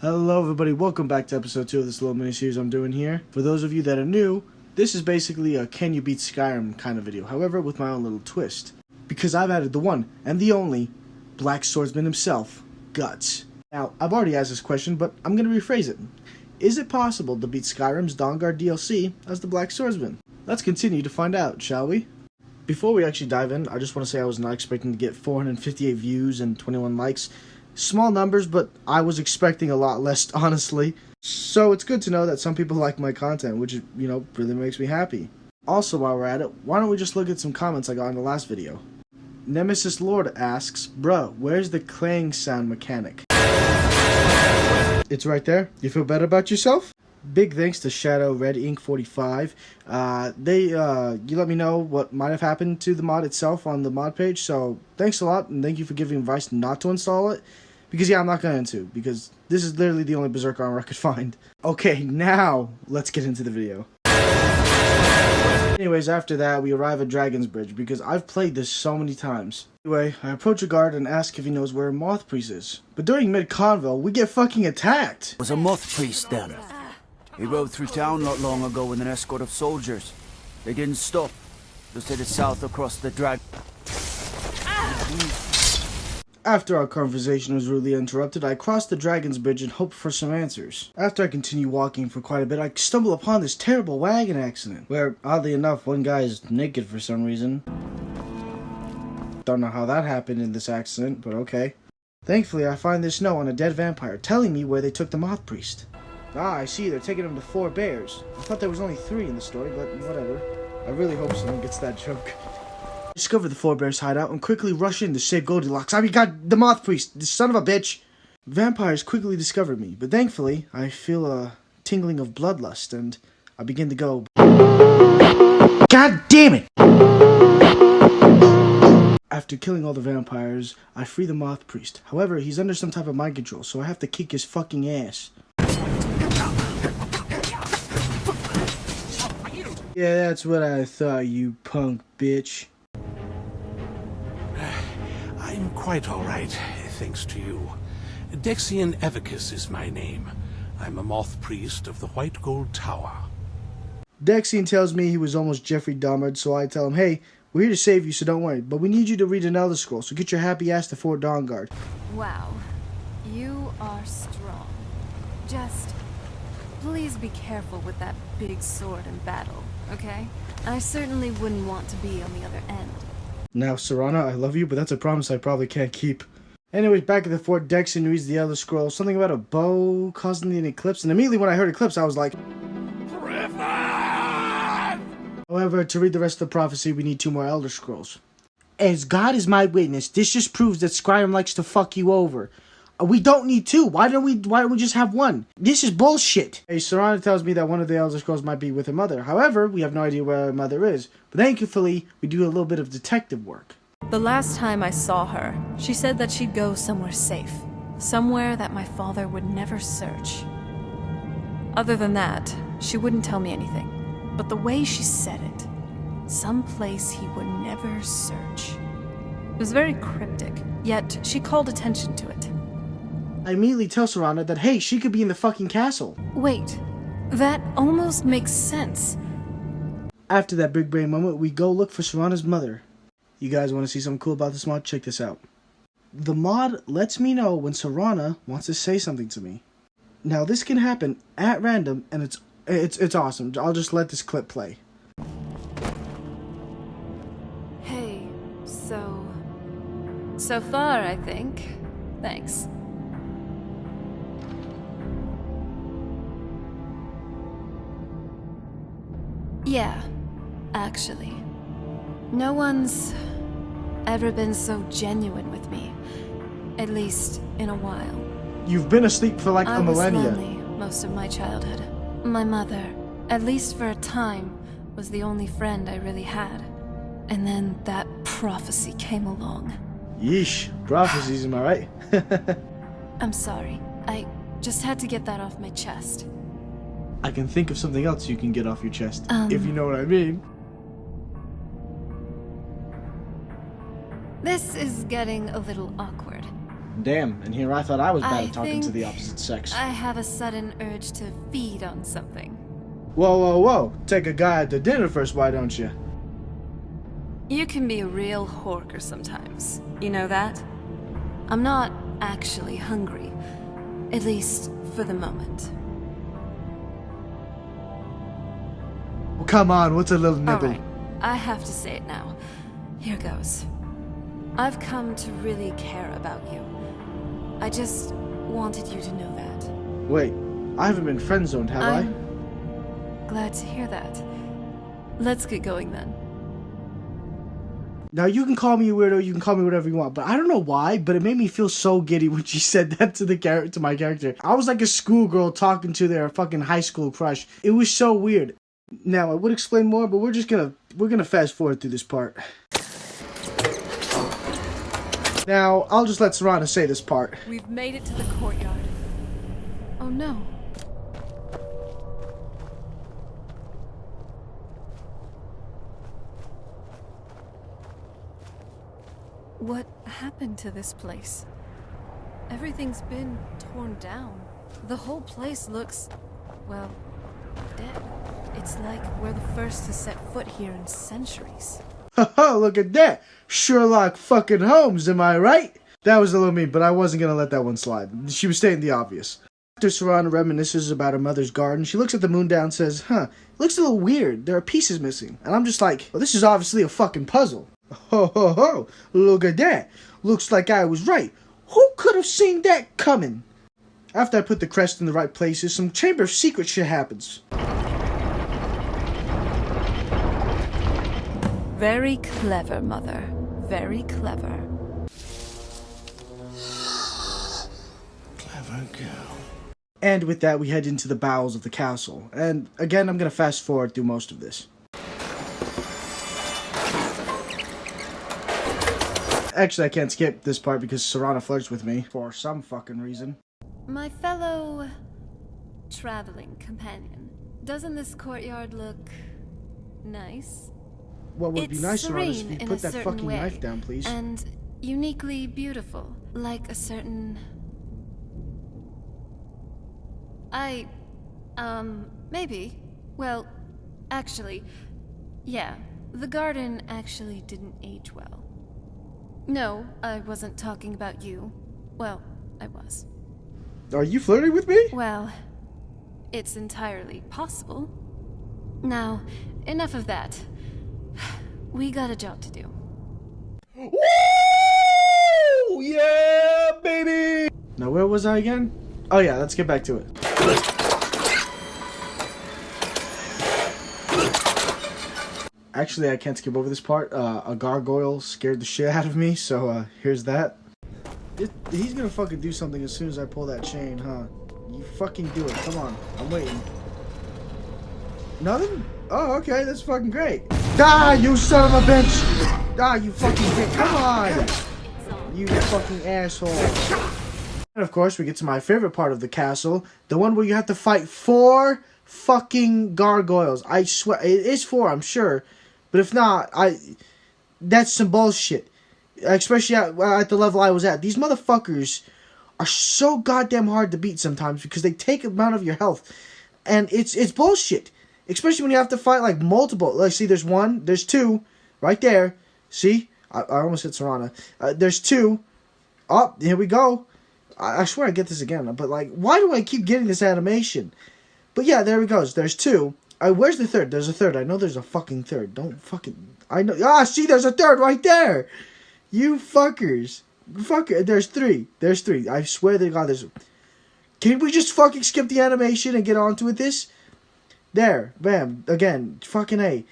Hello everybody, welcome back to episode 2 of this little mini-series I'm doing here. For those of you that are new, this is basically a can you beat Skyrim kind of video, however with my own little twist. Because I've added the one and the only Black Swordsman himself, Guts. Now, I've already asked this question, but I'm going to rephrase it. Is it possible to beat Skyrim's Dawnguard DLC as the Black Swordsman? Let's continue to find out, shall we? Before we actually dive in, I just want to say I was not expecting to get 458 views and 21 likes. Small numbers, but I was expecting a lot less, honestly. So it's good to know that some people like my content, which, really makes me happy. Also, while we're at it, why don't we just look at some comments I got in the last video. Nemesis Lord asks, bruh, where's the clang sound mechanic? It's right there. You feel better about yourself? Big thanks to Shadow Red Ink 45. You let me know what might have happened to the mod itself on the mod page, so thanks a lot, and thank you for giving advice not to install it. Because yeah, I'm not going to, because this is literally the only Berserk armor I could find. Okay, now let's get into the video. Anyways, after that, we arrive at Dragon's Bridge, because I've played this so many times. Anyway, I approach a guard and ask if he knows where a moth priest is. But during mid-convo, we get fucking attacked! Was a moth priest then. He rode through town not long ago with an escort of soldiers. They didn't stop. Just headed south across the drag. After our conversation was rudely interrupted, I crossed the Dragon's Bridge and hoped for some answers. After I continue walking for quite a bit, I stumble upon this terrible wagon accident, where, oddly enough, one guy is naked for some reason. Don't know how that happened in this accident, but okay. Thankfully, I find this note on a dead vampire, telling me where they took the moth priest. Ah, I see, they're taking him to 4 bears. I thought there was only 3 in the story, but whatever. I really hope someone gets that joke. I discover the 4 bears hideout and quickly rush in to save Goldilocks. I mean, God, the moth priest, the son of a bitch! Vampires quickly discover me, but thankfully, I feel a tingling of bloodlust, and I begin to go, God damn it! After killing all the vampires, I free the moth priest. However, he's under some type of mind control, so I have to kick his fucking ass. Yeah, that's what I thought, you punk bitch. I'm quite all right, thanks to you. Dexian Evicus is my name. I'm a moth priest of the White Gold Tower. Dexian tells me he was almost Jeffrey Dahmer, so I tell him, hey, we're here to save you, so don't worry. But we need you to read an Elder Scroll, so get your happy ass to Fort Dawnguard. Wow, you are strong. Just please be careful with that big sword in battle, okay? I certainly wouldn't want to be on the other end. Now, Serana, I love you, but that's a promise I probably can't keep. Anyways, back at the fort, Dexian reads the Elder Scroll, something about a bow causing an eclipse, and immediately when I heard eclipse, I was like, Griffin! However, to read the rest of the prophecy, we need 2 more Elder Scrolls. As God is my witness, this just proves that Skyrim likes to fuck you over. We don't need 2. Why don't we just have 1? This is bullshit. Hey, Serana tells me that one of the Elder Scrolls might be with her mother. However, we have no idea where her mother is. But thankfully, we do a little bit of detective work. The last time I saw her, she said that she'd go somewhere safe. Somewhere that my father would never search. Other than that, she wouldn't tell me anything. But the way she said it, someplace he would never search. It was very cryptic, yet she called attention to it. I immediately tell Serana that, hey, she could be in the fucking castle. Wait, that almost makes sense. After that big brain moment, we go look for Serana's mother. You guys want to see something cool about this mod? Check this out. The mod lets me know when Serana wants to say something to me. Now, this can happen at random, and it's awesome. I'll just let this clip play. Hey, so far, I think. Thanks. Yeah, actually. No one's ever been so genuine with me. At least, in a while. You've been asleep for like a millennia. I was lonely most of my childhood. My mother, at least for a time, was the only friend I really had. And then that prophecy came along. Yeesh, prophecies, am I right? I'm sorry. I just had to get that off my chest. I can think of something else you can get off your chest, if you know what I mean. This is getting a little awkward. Damn, and here I thought I was bad I at talking to think the opposite sex. I have a sudden urge to feed on something. Whoa, whoa, whoa. Take a guy out to dinner first, why don't you? You can be a real horker sometimes. You know that? I'm not actually hungry. At least for the moment. Well, come on, what's a little nibble? Alright, I have to say it now. Here goes. I've come to really care about you. I just wanted you to know that. Wait, I haven't been friend-zoned, have I'm glad to hear that. Let's get going then. Now, you can call me a weirdo, you can call me whatever you want, but I don't know why, but it made me feel so giddy when she said that to my character. I was like a schoolgirl talking to their fucking high school crush. It was so weird. Now, I would explain more, but we're gonna fast forward through this part. Now, I'll just let Serana say this part. We've made it to the courtyard. Oh no. What happened to this place? Everything's been torn down. The whole place looks, well, dead. It's like we're the first to set foot here in centuries. Haha, look at that. Sherlock fucking Holmes, am I right? That was a little mean, but I wasn't gonna let that one slide. She was stating the obvious. After Serana reminisces about her mother's garden, she looks at the moon down and says, it looks a little weird. There are pieces missing. And I'm just like, well, this is obviously a fucking puzzle. Ho ho ho, look at that. Looks like I was right. Who could have seen that coming? After I put the crest in the right places, some Chamber of Secrets shit happens. Very clever, Mother. Very clever. Clever girl. And with that, we head into the bowels of the castle. And again, I'm going to fast forward through most of this. Actually, I can't skip this part because Serana flirts with me for some fucking reason. My fellow traveling companion, doesn't this courtyard look nice? What would be nice, Serana, is if serene you in put a that certain fucking way, knife down, please. And uniquely beautiful, like a certain... maybe. Well, actually, yeah, the garden actually didn't age well. No, I wasn't talking about you. Well, I was. Are you flirting with me? Well, it's entirely possible. Now, enough of that. We got a job to do. Woo! Yeah, baby! Now, where was I again? Oh yeah, let's get back to it. Actually, I can't skip over this part. A gargoyle scared the shit out of me, so here's that. He's gonna fucking do something as soon as I pull that chain, huh? You fucking do it. Come on. I'm waiting. Nothing? Oh, okay. That's fucking great. Die, you son of a bitch! Die, you fucking bitch. Come on! You fucking asshole. And of course, we get to my favorite part of the castle. The one where you have to fight 4 fucking gargoyles. I swear. It is 4, I'm sure. But if not, that's some bullshit. Especially at the level I was at. These motherfuckers are so goddamn hard to beat sometimes because they take amount of your health. And it's bullshit. Especially when you have to fight like multiple. Like, see, there's 1, there's 2, right there. See? I almost hit Serana. There's 2. Oh, here we go. I swear I get this again. But like, why do I keep getting this animation? But yeah, there he goes. There's 2. Where's the 3rd? There's a 3rd. I know there's a fucking 3rd. Don't fucking... I know... Ah, see, there's a 3rd right there! You fuckers. Fucker. There's 3. There's 3. I swear to God there's... Can we just fucking skip the animation and get on to it this? There. Bam. Again. Fucking A.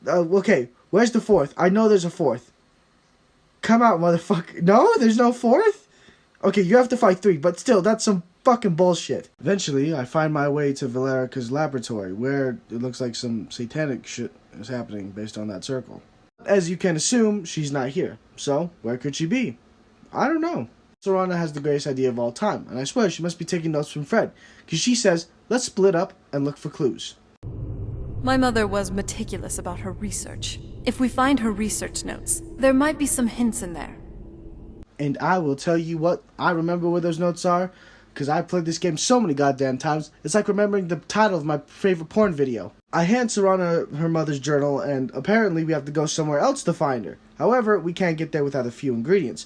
Okay. Where's the 4th? I know there's a 4th. Come out, motherfucker. No? There's no 4th? Okay, you have to fight 3, but still, that's some fucking bullshit. Eventually, I find my way to Valerica's laboratory, where it looks like some satanic shit is happening based on that circle. As you can assume, she's not here. So, where could she be? I don't know. Serana has the greatest idea of all time, and I swear she must be taking notes from Fred, because she says, let's split up and look for clues. My mother was meticulous about her research. If we find her research notes, there might be some hints in there. And I will tell you what, I remember where those notes are, because I played this game so many goddamn times. It's like remembering the title of my favorite porn video. I hand Serana her mother's journal, and apparently we have to go somewhere else to find her. However, we can't get there without a few ingredients,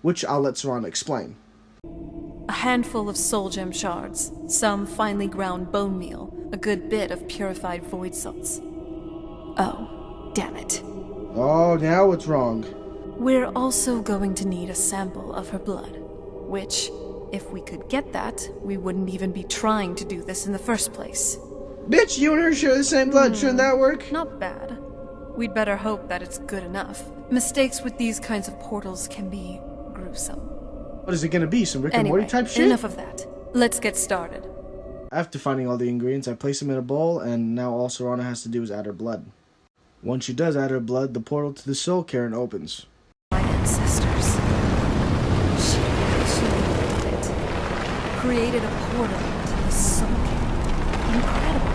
which I'll let Serana explain. A handful of soul gem shards, some finely ground bone meal, a good bit of purified void salts. Oh, damn it. Oh, now what's wrong? We're also going to need a sample of her blood, which, if we could get that, we wouldn't even be trying to do this in the first place. Bitch, you and her share the same blood, shouldn't that work? Not bad. We'd better hope that it's good enough. Mistakes with these kinds of portals can be gruesome. What is it gonna be, some Rick and Anyway, Morty type shit? enough of that. Let's get started. After finding all the ingredients, I place them in a bowl, and now all Serana has to do is add her blood. Once she does add her blood, the portal to the Soul Cairn opens. My ancestors. She actually did it. Created a portal to the Soul Cairn. Incredible.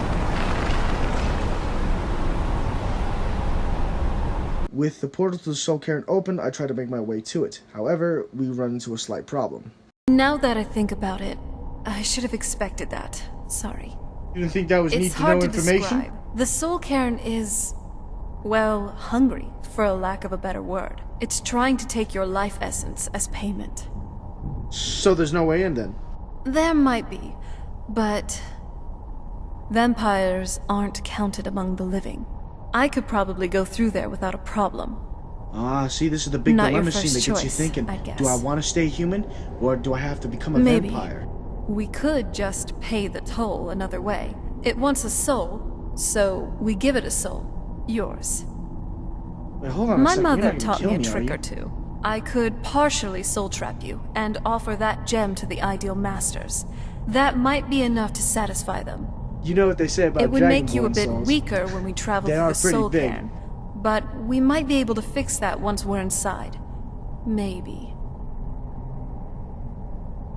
With the portal to the Soul Cairn open, I try to make my way to it. However, we run into a slight problem. Now that I think about it, I should have expected that. Sorry. You didn't think that was It's need to hard know to information? describe. The Soul Cairn is, well, hungry, for a lack of a better word. It's trying to take your life essence as payment. So there's no way in then? There might be, but vampires aren't counted among the living. I could probably go through there without a problem. Ah, see, this is the big Not your dilemma scene first that gets you choice, thinking, I guess. do I want to stay human, or do I have to become a Maybe. vampire? We could just pay the toll another way. It wants a soul, so we give it a soul. Yours. Wait, hold on a My second. You're mother not gonna taught kill me a me, are trick you? or two. I could partially soul trap you and offer that gem to the ideal masters. That might be enough to satisfy them. You know what they say about It would make you a Dragonborn bit souls. weaker when we travel They through are the pretty Soul big. Cairn, but we might be able to fix that once we're inside. Maybe.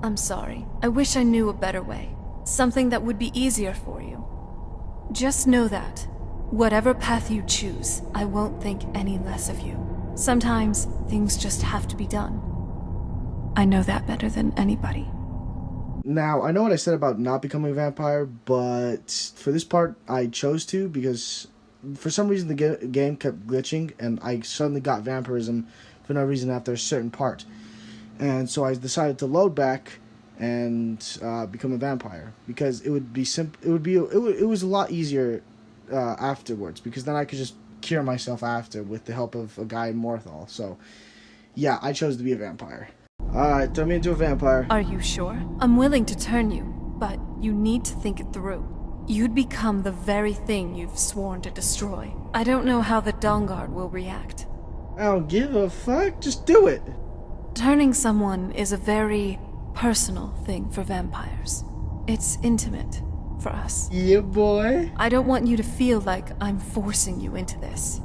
I'm sorry. I wish I knew a better way. Something that would be easier for you. Just know that, whatever path you choose, I won't think any less of you. Sometimes, things just have to be done. I know that better than anybody. Now, I know what I said about not becoming a vampire, but for this part, I chose to because for some reason the game kept glitching, and I suddenly got vampirism for no reason after a certain part. And so I decided to load back and become a vampire because it would be it was a lot easier afterwards, because then I could just cure myself after with the help of a guy in Morthal. So yeah, I chose to be a vampire. Alright, turn me into a vampire. Are you sure? I'm willing to turn you, but you need to think it through. You'd become the very thing you've sworn to destroy. I don't know how the dawnguard will react. I don't give a fuck, just do it. Turning someone is a very personal thing for vampires. It's intimate for us. Yeah, boy. I don't want you to feel like I'm forcing you into this.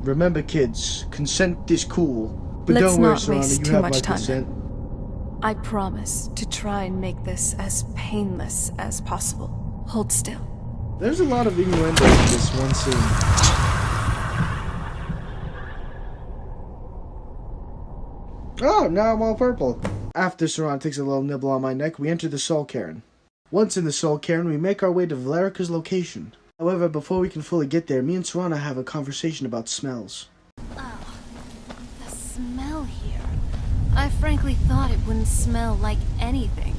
Remember, kids, consent is cool. But Let's don't worry, not waste Serana, you too have much my time. consent. I promise to try and make this as painless as possible. Hold still. There's a lot of innuendo in this one scene. Oh, now I'm all purple. After Serana takes a little nibble on my neck, we enter the Soul Cairn. Once in the Soul Cairn, we make our way to Valerica's location. However, before we can fully get there, me and Serana have a conversation about smells. The smell here. I frankly thought it wouldn't smell like anything.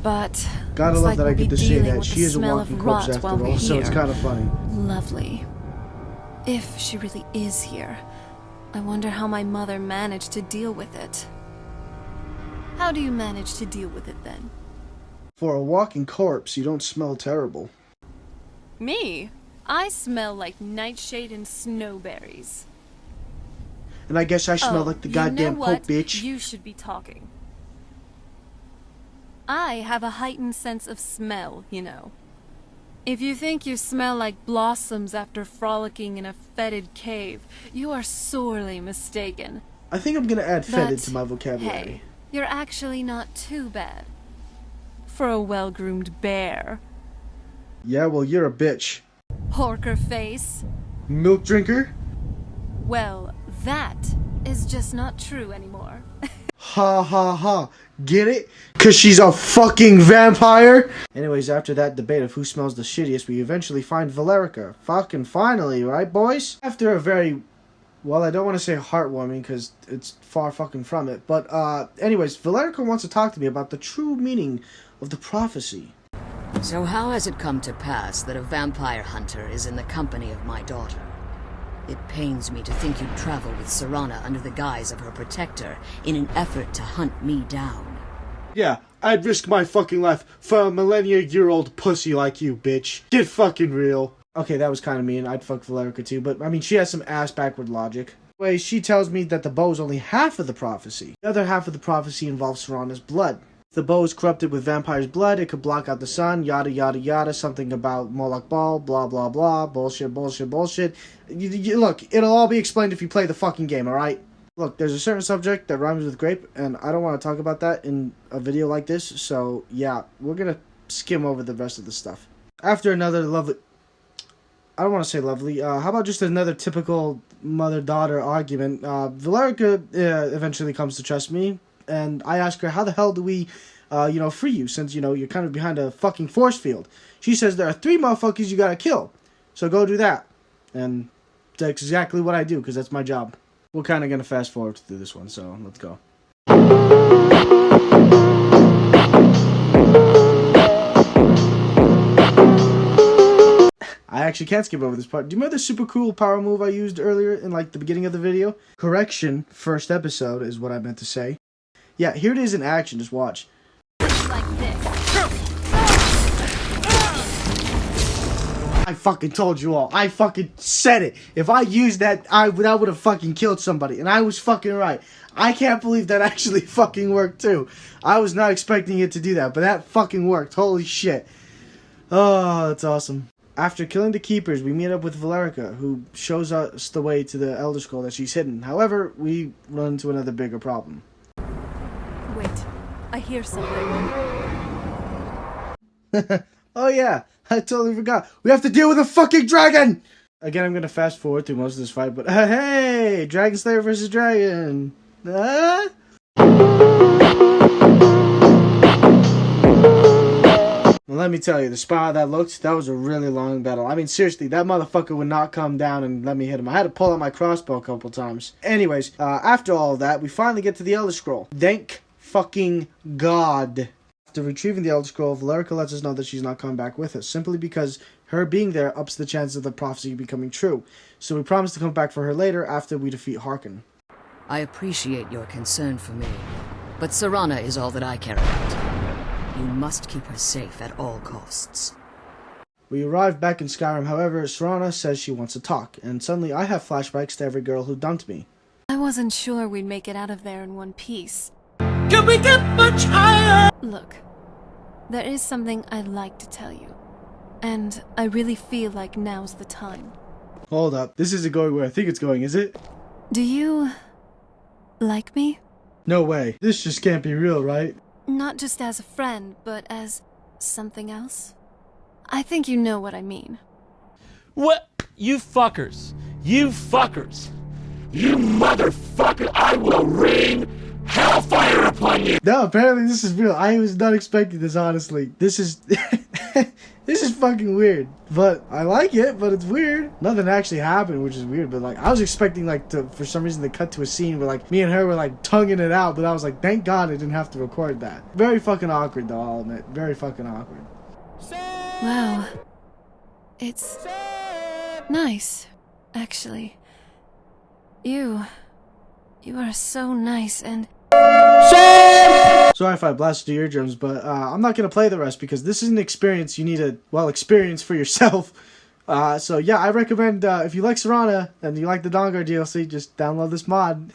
But Gotta looks love like that I we'll get be to say dealing that. with She the is a smell walking of corpse rot after while we're all, so it's here. kind of funny. Lovely. If she really is here, I wonder how my mother managed to deal with it. How do you manage to deal with it then? For a walking corpse, you don't smell terrible. Me? I smell like nightshade and snowberries. And I guess I smell like the goddamn Pope, bitch. You should be talking. I have a heightened sense of smell, you know. If you think you smell like blossoms after frolicking in a fetid cave, you are sorely mistaken. I think I'm gonna add fetid But, to my vocabulary. Hey, you're actually not too bad. For a well-groomed bear. Yeah, well, you're a bitch. Porker face. Milk drinker? Well, that is just not true anymore. Ha ha ha. Get it? Cause she's a fucking vampire? Anyways, after that debate of who smells the shittiest, we eventually find Valerica. Fucking finally, right boys? After a very, well, I don't want to say heartwarming because it's far fucking from it. But anyways, Valerica wants to talk to me about the true meaning of the prophecy. So how has it come to pass that a vampire hunter is in the company of my daughter? It pains me to think you'd travel with Serana under the guise of her protector in an effort to hunt me down. Yeah, I'd risk my fucking life for a millennia-year-old pussy like you, bitch. Get fucking real. Okay, that was kind of mean. I'd fuck Valerica too, but I mean, she has some ass-backward logic. Anyway, she tells me that the bow is only half of the prophecy. The other half of the prophecy involves Serana's blood. If the bow is corrupted with vampire's blood, it could block out the sun, yada yada yada, something about Moloch Ball, blah blah blah, bullshit, bullshit, bullshit. Look, it'll all be explained if you play the fucking game, alright? Look, there's a certain subject that rhymes with grape, and I don't want to talk about that in a video like this, so yeah, we're gonna skim over the rest of the stuff. After another lovely... I don't want to say lovely, how about just another typical mother-daughter argument? Valerica eventually comes to trust me, and I ask her, how the hell do we, free you, since, you're kind of behind a fucking force field? She says there are 3 motherfuckers you gotta kill, so go do that. And that's exactly what I do, because that's my job. We're kind of gonna fast forward through this one, so let's go. I actually can't skip over this part. Do you remember the super cool power move I used earlier in, the beginning of the video? Correction, first episode is what I meant to say. Yeah, here it is in action, just watch. Like this. I fucking told you all. I fucking said it. If I used that, that would have fucking killed somebody. And I was fucking right. I can't believe that actually fucking worked too. I was not expecting it to do that, but that fucking worked. Holy shit. Oh, that's awesome. After killing the keepers, we meet up with Valerica, who shows us the way to the Elder Scroll that she's hidden. However, we run into another bigger problem. Wait, I hear something. Oh yeah, I totally forgot. We have to deal with a fucking dragon! Again, I'm gonna fast forward through most of this fight, but hey! Dragon Slayer versus Dragon! Well, let me tell you, the spot how that looked, that was a really long battle. I mean, seriously, that motherfucker would not come down and let me hit him. I had to pull out my crossbow a couple times. Anyways, after all of that, we finally get to the Elder Scroll. Thank fucking God. After retrieving the Elder Scroll, Valerica lets us know that she's not coming back with us, simply because her being there ups the chance of the prophecy becoming true. So we promise to come back for her later after we defeat Harkin. I appreciate your concern for me, but Serana is all that I care about. You must keep her safe at all costs. We arrive back in Skyrim, however, Serana says she wants to talk, and suddenly I have flashbacks to every girl who dumped me. I wasn't sure we'd make it out of there in one piece. Can we get much higher? Look, there is something I'd like to tell you, and I really feel like now's the time. Hold up, this isn't going where I think it's going, is it? Do you like me? No way, this just can't be real, right? Not just as a friend, but as something else? I think you know what I mean. What? You fuckers. You fuckers. You motherfucker, I will rain hellfire upon you! No, apparently this is real. I was not expecting this, honestly. This is... this is fucking weird. But I like it, but it's weird. Nothing actually happened, which is weird. But, I was expecting, for some reason, to cut to a scene where, me and her were, tonguing it out. But I was like, thank God I didn't have to record that. Very fucking awkward, though, I'll admit. Very fucking awkward. Wow. It's nice, actually. You are so nice and... Sorry if I blasted your eardrums, but I'm not going to play the rest because this is an experience you need to, experience for yourself. So yeah, I recommend if you like Serana and you like the dawnguard DLC, just download this mod.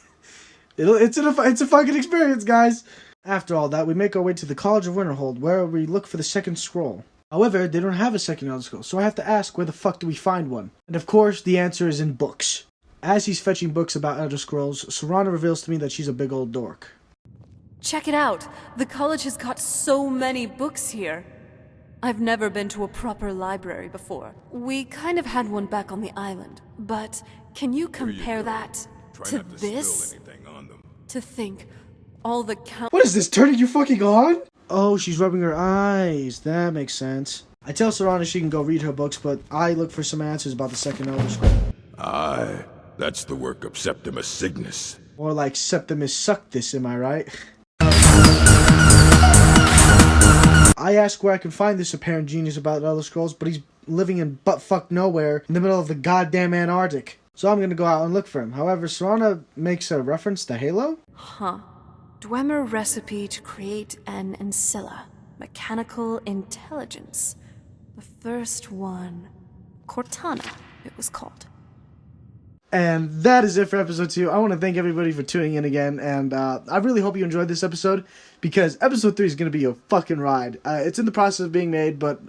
It's a fucking experience, guys. After all that, we make our way to the College of Winterhold, where we look for the second scroll. However, they don't have a second Elder Scroll, so I have to ask, where the fuck do we find one? And of course, the answer is in books. As he's fetching books about Elder Scrolls, Serana reveals to me that she's a big old dork. Check it out! The college has got so many books here. I've never been to a proper library before. We kind of had one back on the island, but can you compare that Try To not to this? spill anything on them. To think, all the What is this, turning you fucking on? Oh, she's rubbing her eyes. That makes sense. I tell Serana she can go read her books, but I look for some answers about the second Elder Scroll. Aye, that's the work of Septimus Cygnus. More like Septimus Suctus, am I right? I ask where I can find this apparent genius about Elder Scrolls, but he's living in butt-fuck nowhere in the middle of the goddamn Antarctic. So I'm gonna go out and look for him. However, Serana makes a reference to Halo? Huh. Dwemer recipe to create an ancilla. Mechanical intelligence. The first one. Cortana, it was called. And that is it for episode 2. I want to thank everybody for tuning in again, and I really hope you enjoyed this episode, because episode 3 is going to be a fucking ride. It's in the process of being made, but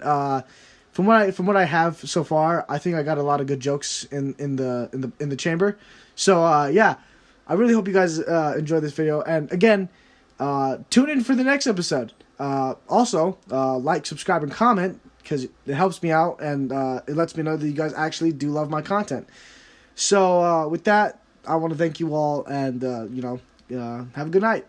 from what I have so far, I think I got a lot of good jokes in the chamber. So yeah, I really hope you guys enjoy this video, and again, tune in for the next episode. Also, like, subscribe, and comment, because it helps me out, and it lets me know that you guys actually do love my content. So, with that, I want to thank you all, and, have a good night.